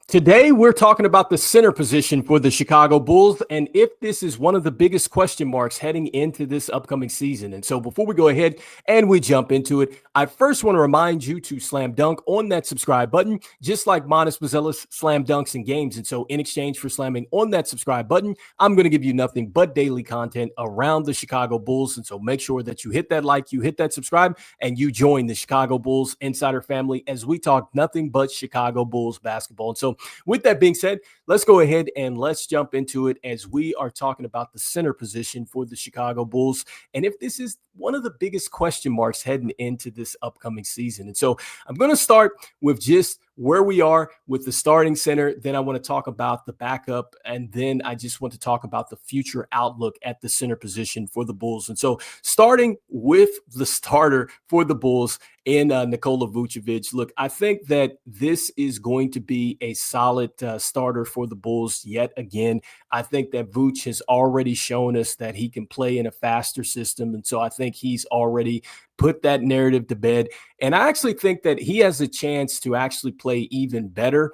Today, we're talking about the center position for the Chicago Bulls and if this is one of the biggest question marks heading into this upcoming season. And so before we go ahead and we jump into it, I first want to remind you to slam dunk on that subscribe button, just like Monis Mazelis slam dunks in games. And so in exchange for slamming on that subscribe button, I'm going to give you nothing but daily content around the Chicago Bulls. And so make sure that you hit that like, you hit that subscribe, and you join the Chicago Bulls Insider family as we talk nothing but Chicago Bulls basketball. And so with that being said, let's go ahead and let's jump into it as we are talking about the center position for the Chicago Bulls and if this is one of the biggest question marks heading into this upcoming season. And so I'm going to start with just where we are with the starting center. Then I want to talk about the backup. And then I just want to talk about the future outlook at the center position for the Bulls. And so starting with the starter for the Bulls in Nikola Vucevic. Look, I think that this is going to be a solid starter for the Bulls yet again. I think that Vuce has already shown us that he can play in a faster system. And so I think he's already put that narrative to bed. And I actually think that he has a chance to actually play even better,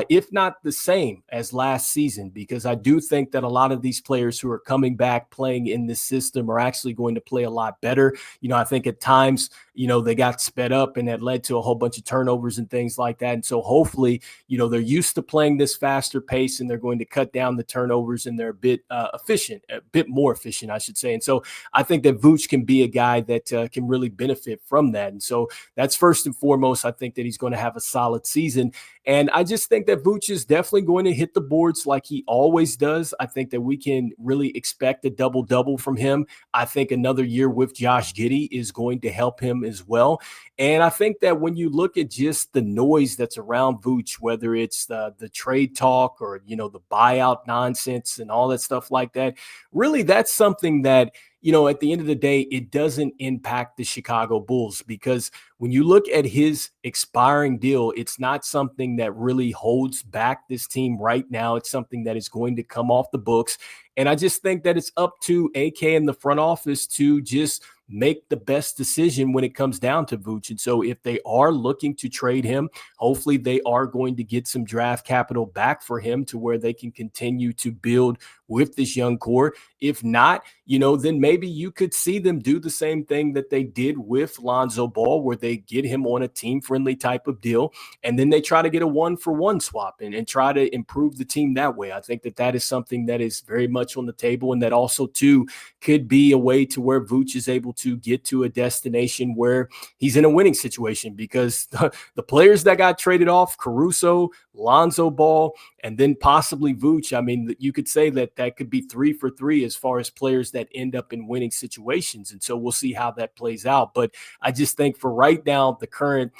if not the same as last season, because I do think that a lot of these players who are coming back playing in this system are actually going to play a lot better. I think at times, they got sped up and that led to a whole bunch of turnovers and things like that. And so hopefully, they're used to playing this faster pace and they're going to cut down the turnovers and they're a bit more efficient, I should say. And so I think that Vooch can be a guy that can really benefit from that. And so that's first and foremost. I think that he's going to have a solid season. And I just think that Vooch is definitely going to hit the boards like he always does. I think that we can really expect a double-double from him. I think another year with Josh Giddey is going to help him as well. And I think that when you look at just the noise that's around Vooch, whether it's the trade talk or, the buyout nonsense and all that stuff like that, really that's something that, at the end of the day, it doesn't impact the Chicago Bulls because when you look at his expiring deal, it's not something that really holds back this team right now. It's something that is going to come off the books. And I just think that it's up to AK in the front office to just make the best decision when it comes down to Vooch. And so if they are looking to trade him, hopefully they are going to get some draft capital back for him to where they can continue to build with this young core. If not, then maybe you could see them do the same thing that they did with Lonzo Ball, where they get him on a team-friendly type of deal, and then they try to get a one-for-one swap and try to improve the team that way. I think that is something that is very much on the table, and that also, too, could be a way to where Vooch is able to get to a destination where he's in a winning situation because the players that got traded off, Caruso, Lonzo Ball, and then possibly Vooch, I mean, you could say that could be 3 for 3 as far as players that end up in winning situations. And so we'll see how that plays out. But I just think for right now, the current,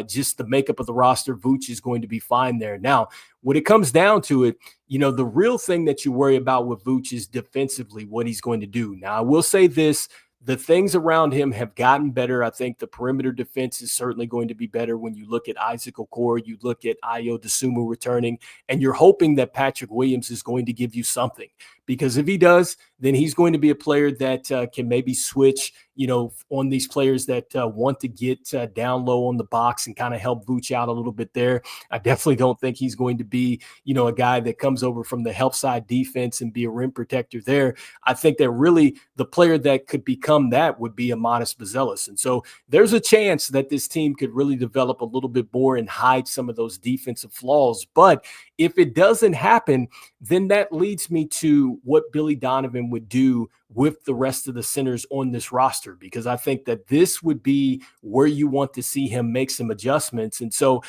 just the makeup of the roster, Vooch is going to be fine there. Now, when it comes down to it, the real thing that you worry about with Vooch is defensively, what he's going to do. Now, I will say this. The things around him have gotten better. I think the perimeter defense is certainly going to be better when you look at Isaac Okoro, you look at Ayo Dosunmu returning, and you're hoping that Patrick Williams is going to give you something. Because if he does, then he's going to be a player that can maybe switch, on these players that want to get down low on the box and kind of help Vooch out a little bit there. I definitely don't think he's going to be, a guy that comes over from the help side defense and be a rim protector there. I think that really the player that could become that would be a Monis Mazelis. And so there's a chance that this team could really develop a little bit more and hide some of those defensive flaws. But if it doesn't happen, then that leads me to what Billy Donovan would do with the rest of the centers on this roster, because I think that this would be where you want to see him make some adjustments. And so,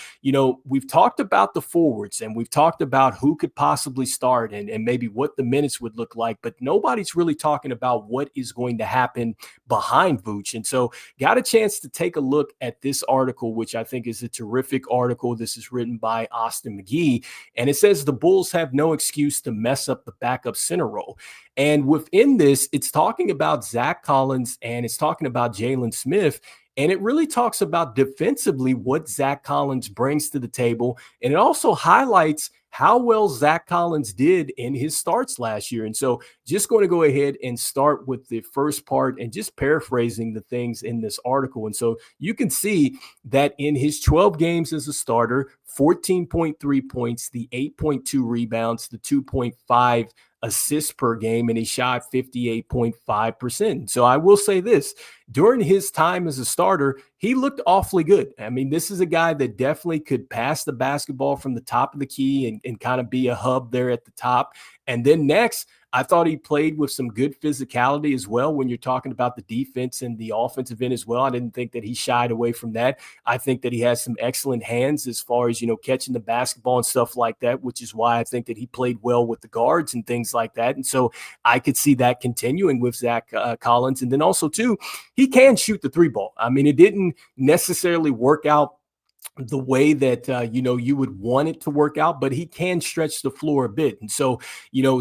we've talked about the forwards and we've talked about who could possibly start and maybe what the minutes would look like, but nobody's really talking about what is going to happen behind Vooch. And so got a chance to take a look at this article, which I think is a terrific article. This is written by Austin McGee, and it says the Bulls have no excuse to mess up the backup center role. And within this, it's talking about Zac Collins and it's talking about Jalen Smith. And it really talks about defensively what Zac Collins brings to the table. And it also highlights how well Zac Collins did in his starts last year. And so just going to go ahead and start with the first part and just paraphrasing the things in this article. And so you can see that in his 12 games as a starter, 14.3 points, the 8.2 rebounds, the 2.5 assists per game, and he shot 58.5%. So I will say this, during his time as a starter, he looked awfully good. I mean, this is a guy that definitely could pass the basketball from the top of the key and kind of be a hub there at the top. And then next, I thought he played with some good physicality as well when you're talking about the defense and the offensive end as well. I didn't think that he shied away from that. I think that he has some excellent hands as far as, catching the basketball and stuff like that, which is why I think that he played well with the guards and things like that. And so I could see that continuing with Zac Collins. And then also, too, he can shoot the three ball. I mean, it didn't necessarily work out the way that you would want it to work out, but he can stretch the floor a bit. And so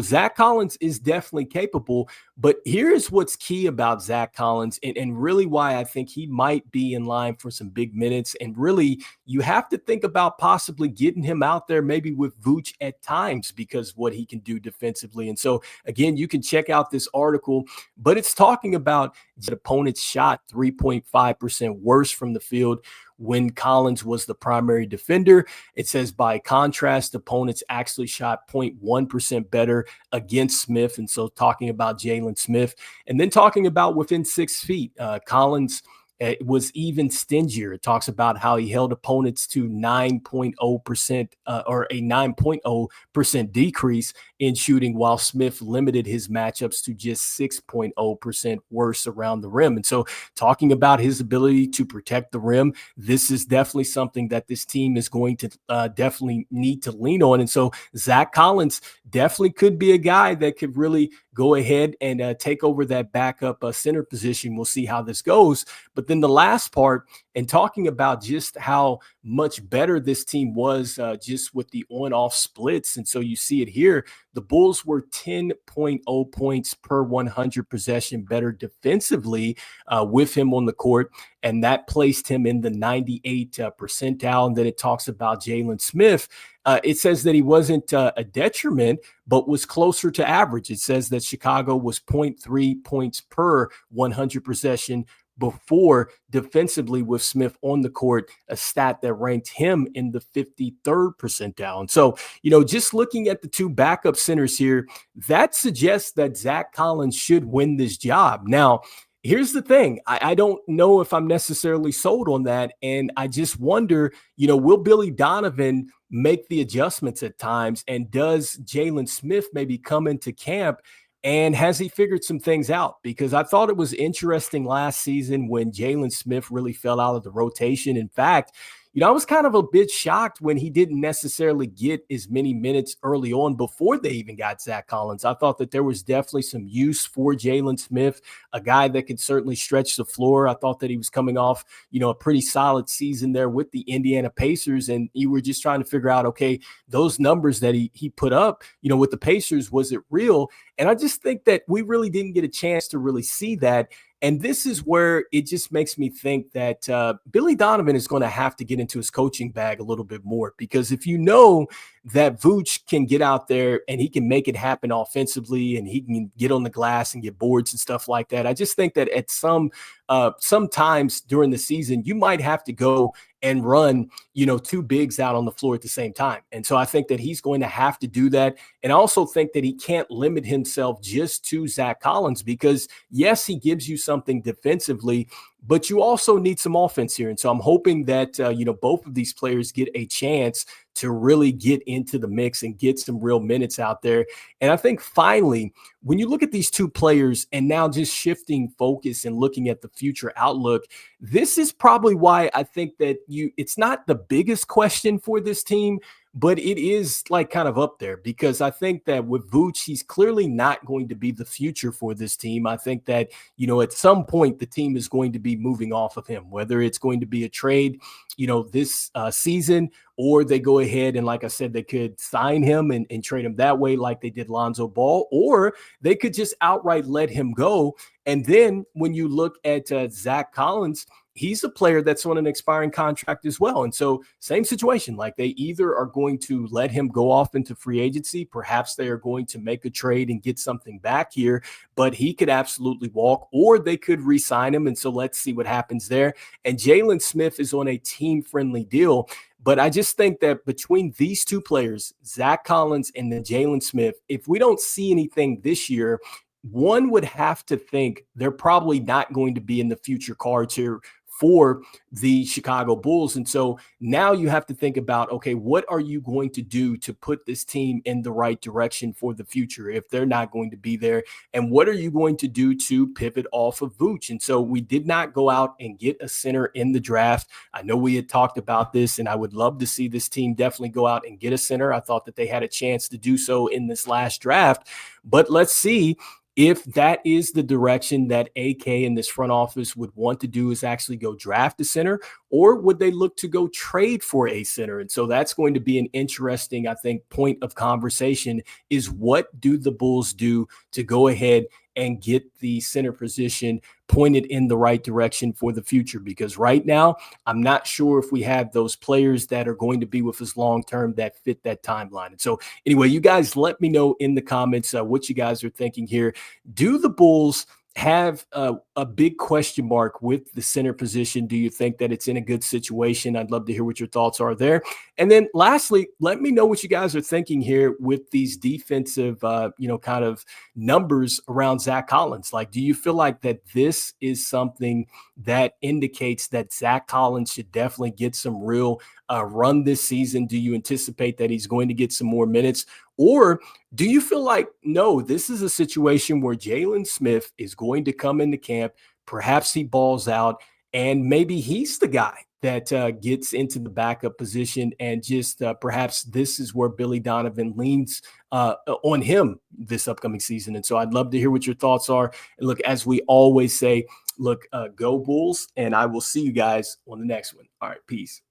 Zac Collins is definitely capable. But here's what's key about Zac Collins, and really why I think he might be in line for some big minutes. And really, you have to think about possibly getting him out there maybe with Vooch at times, because what he can do defensively. And so again, you can check out this article, but it's talking about the opponent's shot 3.5% worse from the field when Collins was the primary defender. It says, by contrast, opponents actually shot 0.1% better against Smith. And so talking about Jalen Smith, and then talking about within 6 feet, Collins was even stingier. It talks about how he held opponents to 9.0% or a 9.0% decrease in shooting, while Smith limited his matchups to just 6.0% worse around the rim. And so talking about his ability to protect the rim, this is definitely something that this team is going to definitely need to lean on. And so Zac Collins definitely could be a guy that could really go ahead and take over that backup center position. We'll see how this goes. But then the last part, and talking about just how much better this team was just with the on-off splits. And so you see it here. The Bulls were 10.0 points per 100 possession better defensively with him on the court. And that placed him in the 98 percentile. And then it talks about Jalen Smith. It says that he wasn't a detriment, but was closer to average. It says that Chicago was 0.3 points per 100 possession before defensively with Smith on the court, a stat that ranked him in the 53rd percentile. And so, just looking at the two backup centers here, that suggests that Zac Collins should win this job. Now, here's the thing. I don't know if I'm necessarily sold on that. And I just wonder, will Billy Donovan make the adjustments at times? And does Jalen Smith maybe come into camp? And has he figured some things out? Because I thought it was interesting last season when Jalen Smith really fell out of the rotation. In fact, I was kind of a bit shocked when he didn't necessarily get as many minutes early on before they even got Zac Collins. I thought that there was definitely some use for Jalen Smith, a guy that could certainly stretch the floor. I thought that he was coming off, a pretty solid season there with the Indiana Pacers. And you were just trying to figure out, okay, those numbers that he put up, with the Pacers, was it real? And I just think that we really didn't get a chance to really see that. And this is where it just makes me think that Billy Donovan is going to have to get into his coaching bag a little bit more, because if you know that Vooch can get out there and he can make it happen offensively and he can get on the glass and get boards and stuff like that, I just think that at sometimes during the season, you might have to go and run, two bigs out on the floor at the same time. And so I think that he's going to have to do that. And I also think that he can't limit himself just to Zac Collins, because yes, he gives you something defensively, but you also need some offense here. And so I'm hoping that, both of these players get a chance to really get into the mix and get some real minutes out there. And I think finally, when you look at these two players and now just shifting focus and looking at the future outlook, this is probably why I think that it's not the biggest question for this team, but it is like kind of up there, because I think that with Vooch, he's clearly not going to be the future for this team. I think that, at some point the team is going to be moving off of him, whether it's going to be a trade, this season, or they go ahead and, like I said, they could sign him and trade him that way like they did Lonzo Ball, or they could just outright let him go. And then when you look at Zac Collins, he's a player that's on an expiring contract as well. And so same situation, like they either are going to let him go off into free agency. Perhaps they are going to make a trade and get something back here, but he could absolutely walk, or they could re-sign him. And so let's see what happens there. And Jalen Smith is on a team-friendly deal. But I just think that between these two players, Zac Collins and then Jalen Smith, if we don't see anything this year, one would have to think they're probably not going to be in the future cards here for the Chicago Bulls. And so now you have to think about, okay, what are you going to do to put this team in the right direction for the future if they're not going to be there? And what are you going to do to pivot off of Vooch? And so we did not go out and get a center in the draft. I know we had talked about this, and I would love to see this team definitely go out and get a center. I thought that they had a chance to do so in this last draft, but let's see if that is the direction that AK in this front office would want to do, is actually go draft a center, or would they look to go trade for a center? And so that's going to be an interesting, I think, point of conversation, is what do the Bulls do to go ahead and get the center position pointed in the right direction for the future? Because right now, I'm not sure if we have those players that are going to be with us long-term that fit that timeline. And so anyway, you guys let me know in the comments what you guys are thinking here. Do the Bulls have a big question mark with the center position? Do you think that it's in a good situation? I'd love to hear what your thoughts are there. And then lastly, let me know what you guys are thinking here with these defensive, kind of numbers around Zac Collins. Like, do you feel like that this is something that indicates that Zac Collins should definitely get some real run this season? Do you anticipate that he's going to get some more minutes? Or do you feel like, no, this is a situation where Jalen Smith is going to come into camp, perhaps he balls out, and maybe he's the guy that gets into the backup position, and just perhaps this is where Billy Donovan leans on him this upcoming season? And so I'd love to hear what your thoughts are. And look, as we always say, look, go Bulls, and I will see you guys on the next one. All right, peace.